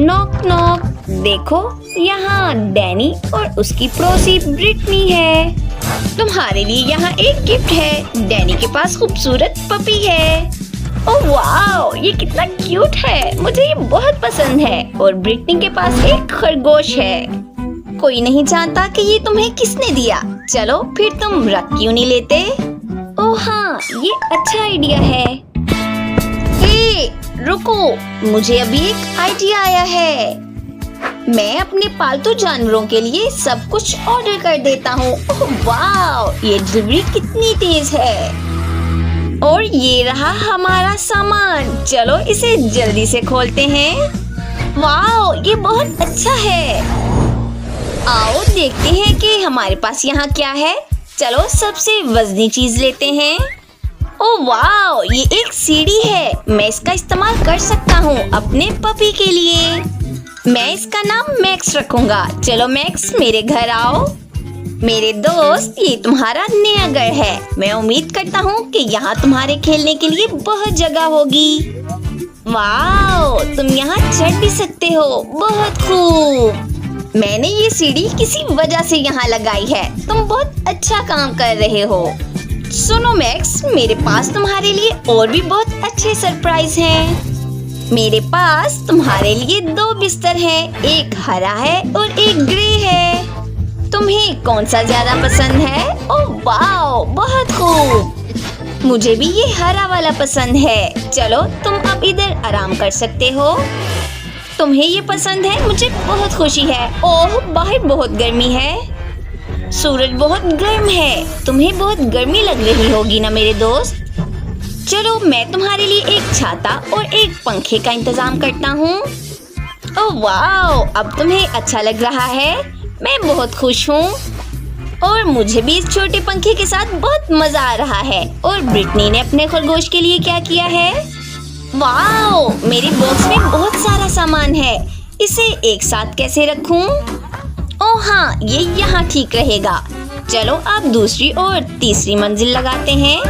Knock knock. देखो, यहाँ Danny और उसकी पड़ोसी ब्रिटनी है। तुम्हारे लिए यहाँ एक गिफ्ट है। डैनी के पास खूबसूरत पपी है। ओह वाओ, ये कितना क्यूट है, मुझे ये बहुत पसंद है। और ब्रिटनी के पास एक खरगोश है। कोई नहीं जानता कि ये तुम्हें किसने दिया। चलो फिर तुम रख क्यों नहीं लेते? ओह हाँ, ये अच्छा आइडिया है। हे, रुको, मुझे अभी एक आइडिया आया है। मैं अपने पालतू जानवरों के लिए सब कुछ ऑर्डर कर देता हूँ। ओह वाओ, ये डिलीवरी कितनी तेज है। और ये रहा हमारा सामान। चलो इसे जल्दी से खोलते हैं। वाओ, ये बहुत अच्छा है। आओ देखते हैं कि हमारे पास यहाँ क्या है। चलो सबसे वजनी चीज लेते हैं। ओह वाओ, ये एक सीढ़ी है। मैं इसका इस्तेमाल कर सकता हूँ अपने पपी के लिए। मैं इसका नाम मैक्स रखूंगा। चलो मैक्स, मेरे घर आओ। मेरे दोस्त, ये तुम्हारा नया घर है। मैं उम्मीद करता हूँ कि यहाँ तुम्हारे खेलने के लिए बहुत जगह होगी। वाओ, तुम यहाँ चढ़ भी सकते हो। बहुत खूब। मैंने ये सीढ़ी किसी वजह से यहाँ लगाई है। तुम बहुत अच्छा काम कर रहे हो। सुनो मैक्स, मेरे पास तुम्हारे लिए और भी बहुत अच्छे सरप्राइज हैं। मेरे पास तुम्हारे लिए 2 बिस्तर हैं। एक हरा है और एक ग्रे है। तुम्हें कौन सा ज्यादा पसंद है? ओह वाओ, बहुत खूब। मुझे भी ये हरा वाला पसंद है। चलो तुम अब इधर आराम कर सकते हो। तुम्हें ये पसंद है? मुझे बहुत खुशी है। ओह, बाहर बहुत गर्मी है। सूरज बहुत गर्म है। तुम्हें बहुत गर्मी लग रही होगी ना मेरे दोस्त। चलो मैं तुम्हारे लिए एक छाता और एक पंखे का इंतजाम करता हूँ। ओह वाओ, अब तुम्हें अच्छा लग रहा है। मैं बहुत खुश हूँ। और मुझे भी इस छोटे पंखे के साथ बहुत मजा आ रहा है। और ब्रिटनी ने अपने खरगोश के लिए क्या किया है? वाओ, मेरे बॉक्स में बहुत सारा सामान है। इसे एक साथ कैसे रखूं? ओह हाँ, ये यहाँ ठीक रहेगा। चलो अब दूसरी और तीसरी मंजिल लगाते हैं।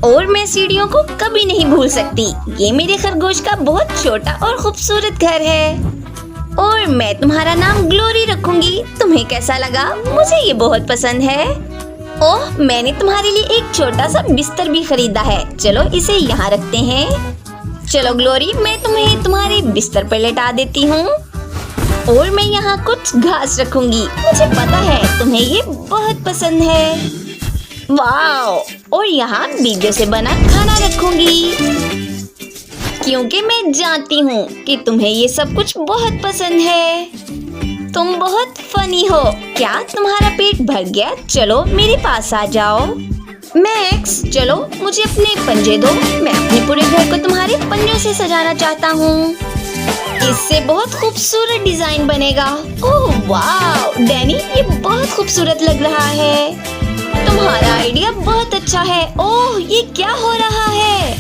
और मैं सीढ़ियों को कभी नहीं भूल सकती। ये मेरे खरगोश का बहुत छोटा और खूबसूरत घर है। और मैं तुम्हारा नाम ग्लोरी रखूंगी। तुम्हें कैसा लगा? मुझे ये बहुत पसंद है। ओह, मैंने तुम्हारे लिए एक छोटा सा बिस्तर भी खरीदा है। चलो इसे यहाँ रखते हैं। चलो ग्लोरी, मैं तुम्हें तुम्हारे बिस्तर पर लेटा देती हूँ। और मैं यहाँ कुछ घास रखूंगी। मुझे पता है तुम्हें ये बहुत पसंद है। वाओ, और यहाँ बीजों से बना खाना रखूंगी। क्योंकि मैं जानती हूँ कि तुम्हें ये सब कुछ बहुत पसंद है। तुम बहुत फनी हो। क्या तुम्हारा पेट भर गया? चलो मेरे पास आ जाओ। मैक्स, चलो मुझे अपने पंजे दो। मैं अपने पूरे घर को तुम्हारे पंजों से सजाना चाहता हूँ। इससे बहुत खूबसूरत डिजाइन बनेगा। ओह वाओ डैनी, ये बहुत खूबसूरत लग रहा है। तुम्हारा आइडिया बहुत अच्छा है। ओह, ये क्या हो रहा है?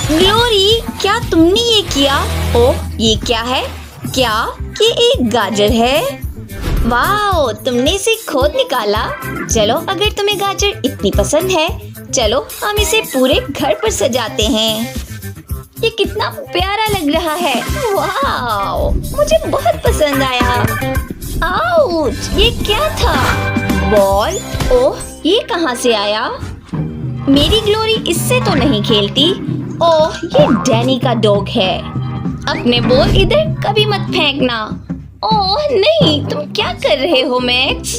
ग्लोरी, क्या तुमने ये किया? ओह, ये क्या है? क्या ये एक गाजर है? वाओ, तुमने इसे खोद निकाला। चलो अगर तुम्हें गाजर इतनी पसंद है, चलो हम इसे पूरे घर पर सजाते हैं। ये कितना प्यारा लग रहा है। वाओ, मुझे बहुत पसंद आया। आउच, ये क्या था? बॉल? ओह, ये कहाँ से आया? मेरी ग्लोरी इससे तो नहीं खेलती। ओह, ये डैनी का डॉग है। अपने बॉल इधर कभी मत फेंकना। ओह नहीं, तुम क्या कर रहे हो मैक्स?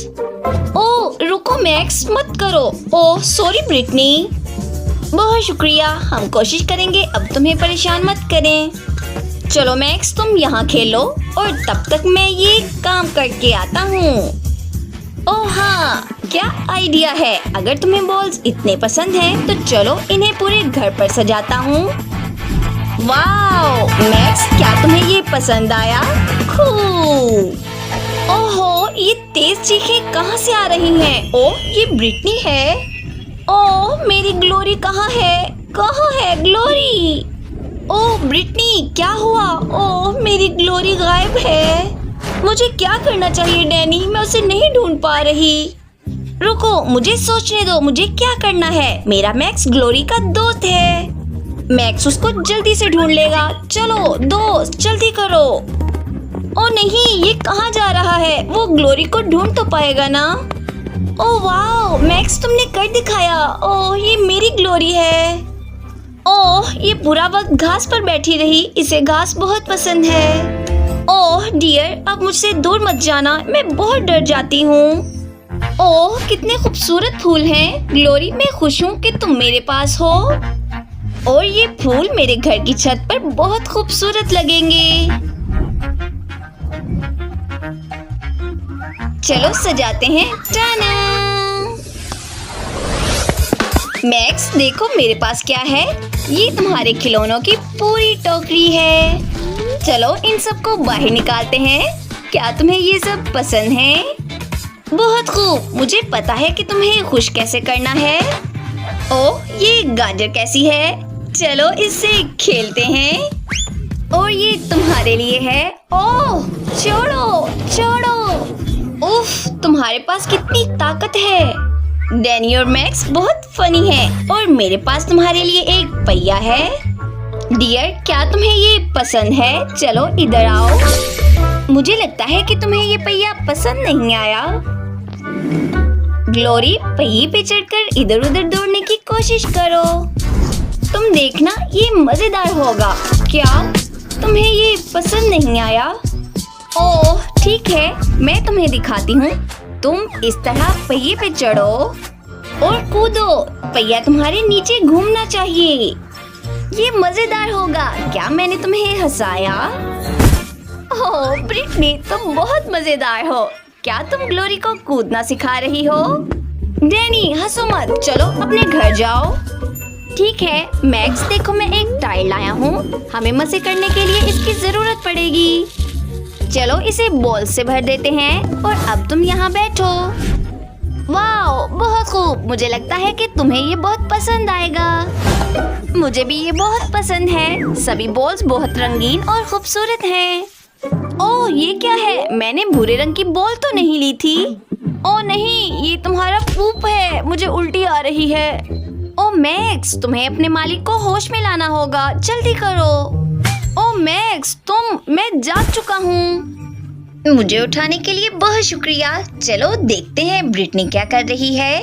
ओह रुको मैक्स, मत करो। Oh sorry Britney. बहुत शुक्रिया, हम कोशिश करेंगे अब तुम्हें परेशान मत करें। चलो मैक्स, तुम यहाँ खेलो और तब तक मैं ये काम करके आता हूँ। ओह हाँ, क्या आइडिया है। अगर तुम्हें बॉल्स इतने पसंद हैं, तो चलो इन्हें पूरे घर पर सजाता हूँ। वाओ मैक्स, क्या तुम्हें ये पसंद आया? खूब। ओहो, ये तेज चीखें कहाँ से आ रही हैं? ओह, ये ब्रिटनी है। ओह, मेरी ग्लोरी कहाँ है? कहाँ है ग्लोरी? ओह ब्रिटनी, क्या हुआ? ओह, मेरी ग्लोरी गायब है। मुझे क्या करना चाहिए डैनी? मैं उसे नहीं ढूंढ पा रही। रुको, मुझे सोचने दो मुझे क्या करना है। मेरा मैक्स ग्लोरी का दोस्त है। मैक्स उसको जल्दी से ढूंढ लेगा। चलो दोस्त, जल्दी करो। ओ नहीं, ये कहाँ जा रहा है? वो ग्लोरी को ढूंढ तो पाएगा ना? ओ वाह मैक्स, तुमने कर दिखाया। ओह, ये मेरी ग्लोरी है। ओह, ये पूरा वक्त घास पर बैठी रही। इसे घास बहुत पसंद है। ओह डियर, अब मुझसे दूर मत जाना, मैं बहुत डर जाती हूँ। ओह, कितने खूबसूरत फूल हैं। ग्लोरी, मैं खुश हूँ कि तुम मेरे पास हो और ये फूल मेरे घर की छत पर बहुत खूबसूरत लगेंगे। चलो सजाते हैं। टाना! मैक्स, देखो मेरे पास क्या है। ये तुम्हारे खिलौनों की पूरी टोकरी है। चलो इन सबको बाहर निकालते हैं। क्या तुम्हें ये सब पसंद है? बहुत खूब, मुझे पता है कि तुम्हें खुश कैसे करना है। ओह, ये गाजर कैसी है? चलो इससे खेलते हैं। और ये तुम्हारे लिए है। ओह, छोड़ो छोड़ो। उफ, तुम्हारे पास कितनी ताकत है। डैनी और मैक्स बहुत फनी है। और मेरे पास तुम्हारे लिए एक पहिया है। डियर, क्या तुम्हें ये पसंद है? चलो इधर आओ। मुझे लगता है कि तुम्हें ये पहिया पसंद नहीं आया। ग्लोरी, पहिए पे चढ़कर इधर उधर दौड़ने की कोशिश करो। तुम देखना, ये मजेदार होगा। क्या तुम्हें ये पसंद नहीं आया? ओह ठीक है, मैं तुम्हें दिखाती हूँ। तुम इस तरह पहिए पे चढ़ो और कूदो। पहिया तुम्हारे नीचे घूमना चाहिए। ये मजेदार होगा। क्या मैंने तुम्हें हंसाया? ओह ब्रिटनी, तुम बहुत मजेदार हो। क्या तुम ग्लोरी को कूदना सिखा रही हो? डैनी, हंसो मत, चलो अपने घर जाओ। ठीक है मैक्स, देखो मैं एक टायर लाया हूँ। हमें मजे करने के लिए इसकी जरूरत पड़ेगी। चलो इसे बॉल से भर देते हैं और अब तुम यहाँ बैठो। वाह, बहुत खूब। मुझे लगता है कि तुम्हें ये बहुत पसंद आएगा। मुझे भी ये बहुत पसंद है। सभी बॉल्स बहुत रंगीन और खूबसूरत हैं। ओह, ये क्या है? मैंने भूरे रंग की बॉल तो नहीं ली थी। ओह नहीं, ये तुम्हारा पूप है। मुझे उल्टी आ रही है। ओह मैक्स, तुम्हें अपने मालिक को होश में लाना होगा। जल्दी करो। ओह मैक्स, मैं जाग चुका हूँ। मुझे उठाने के लिए बहुत शुक्रिया। चलो देखते हैं ब्रिटनी क्या कर रही है।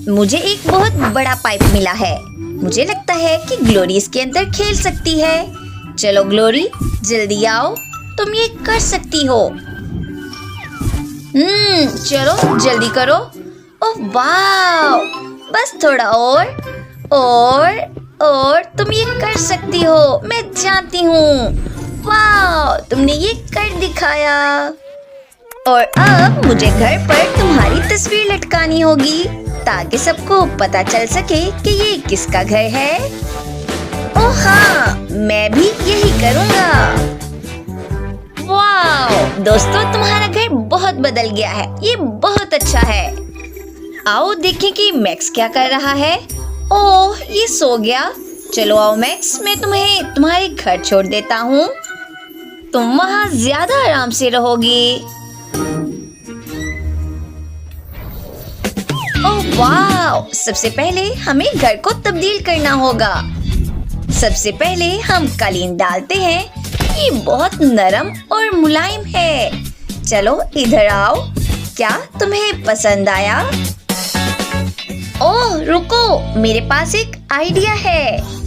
मुझे एक बहुत बड़ा पाइप मिला है। मुझे लगता है कि ग्लोरी इसके अंदर खेल सकती है। चलो ग्लोरी, जल्दी आओ, तुम ये कर सकती हो। चलो जल्दी करो। ओह वाह, बस थोड़ा और तुम ये कर सकती हो। मैं जानती हूँ। वाह, तुमने ये कर दिखाया। और अब मुझे घर पर तुम्हारी तस्वीर लटकानी होगी ताकि सबको पता चल सके कि ये किसका घर है। ओह हाँ, मैं भी यही करूँगा। वाह दोस्तों, तुम्हारा घर बहुत बदल गया है। ये बहुत अच्छा है। आओ देखें कि मैक्स क्या कर रहा है। ओह, ये सो गया। चलो आओ मैक्स, मैं तुम्हें तुम्हारे घर छोड़ देता हूँ। तुम वहाँ ज्यादा आराम से रहोगी। ओह वाह, सबसे पहले हमें घर को तब्दील करना होगा। सबसे पहले हम कालीन डालते हैं। ये बहुत नरम और मुलायम है। चलो इधर आओ। क्या तुम्हें पसंद आया? ओह रुको, मेरे पास एक आइडिया है।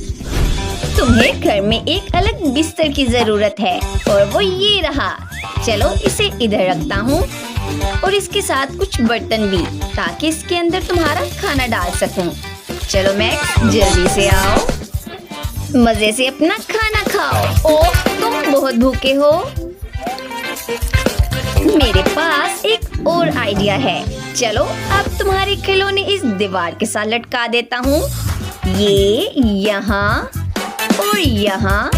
तुम्हें घर में एक अलग बिस्तर की जरूरत है और वो ये रहा। चलो इसे इधर रखता हूँ और इसके साथ कुछ बर्तन भी, ताकि इसके अंदर तुम्हारा खाना डाल सकूं। चलो मैक्स, जल्दी से आओ, मजे से अपना खाना खाओ। ओह, तुम बहुत भूखे हो। मेरे पास एक और आइडिया है। चलो अब तुम्हारे खिलौने इस दीवार के साथ लटका देता हूँ। ये यहाँ और यहाँ।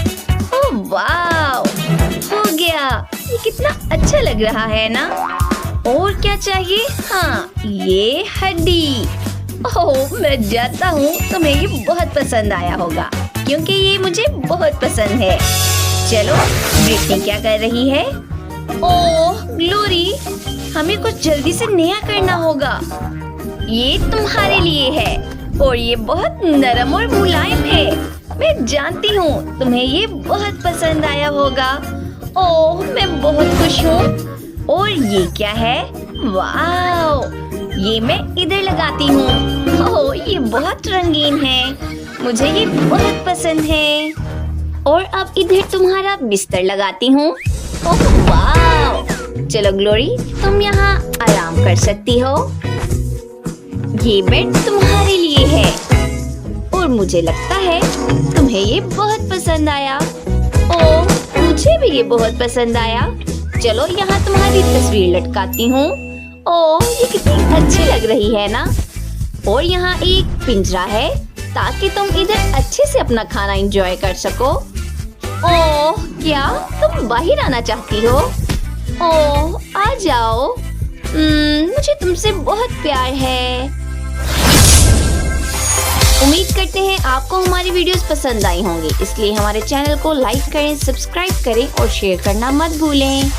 ओह वाह, हो गया। ये कितना अच्छा लग रहा है ना? और क्या चाहिए? हाँ, ये हड्डी। ओह, मैं जानता हूँ तुम्हें ये बहुत पसंद आया होगा, क्योंकि ये मुझे बहुत पसंद है। चलो ब्रिटनी क्या कर रही है? ओह ग्लोरी, हमें कुछ जल्दी से नया करना होगा। ये तुम्हारे लिए है। और ये बहुत नरम और मुलायम है। मैं जानती हूँ तुम्हें ये बहुत पसंद आया होगा। ओह, मैं बहुत खुश हूँ। और ये क्या है? वाह, ये मैं इधर लगाती हूँ। ओह, ये बहुत रंगीन है। मुझे ये बहुत पसंद है। और अब इधर तुम्हारा बिस्तर लगाती हूँ। ओह वाह! चलो ग्लोरी, तुम यहाँ आराम कर सकती हो। ये बेड तुम्हारे लिए है और मुझे लगता है तुम्हें ये बहुत पसंद आया। ओह, मुझे भी ये बहुत पसंद आया। चलो यहाँ तुम्हारी तस्वीर लटकाती हूँ। ओह, ये कितनी अच्छी लग रही है ना। और यहाँ एक पिंजरा है ताकि तुम इधर अच्छे से अपना खाना एंजॉय कर सको। ओह, क्या तुम बाहर आना चाहती हो? ओह, आ जाओ। मुझे तुमसे बहुत प्यार है। उम्मीद करते हैं आपको हमारी वीडियोस पसंद आई होंगी, इसलिए हमारे चैनल को लाइक करें, सब्सक्राइब करें और शेयर करना मत भूलें।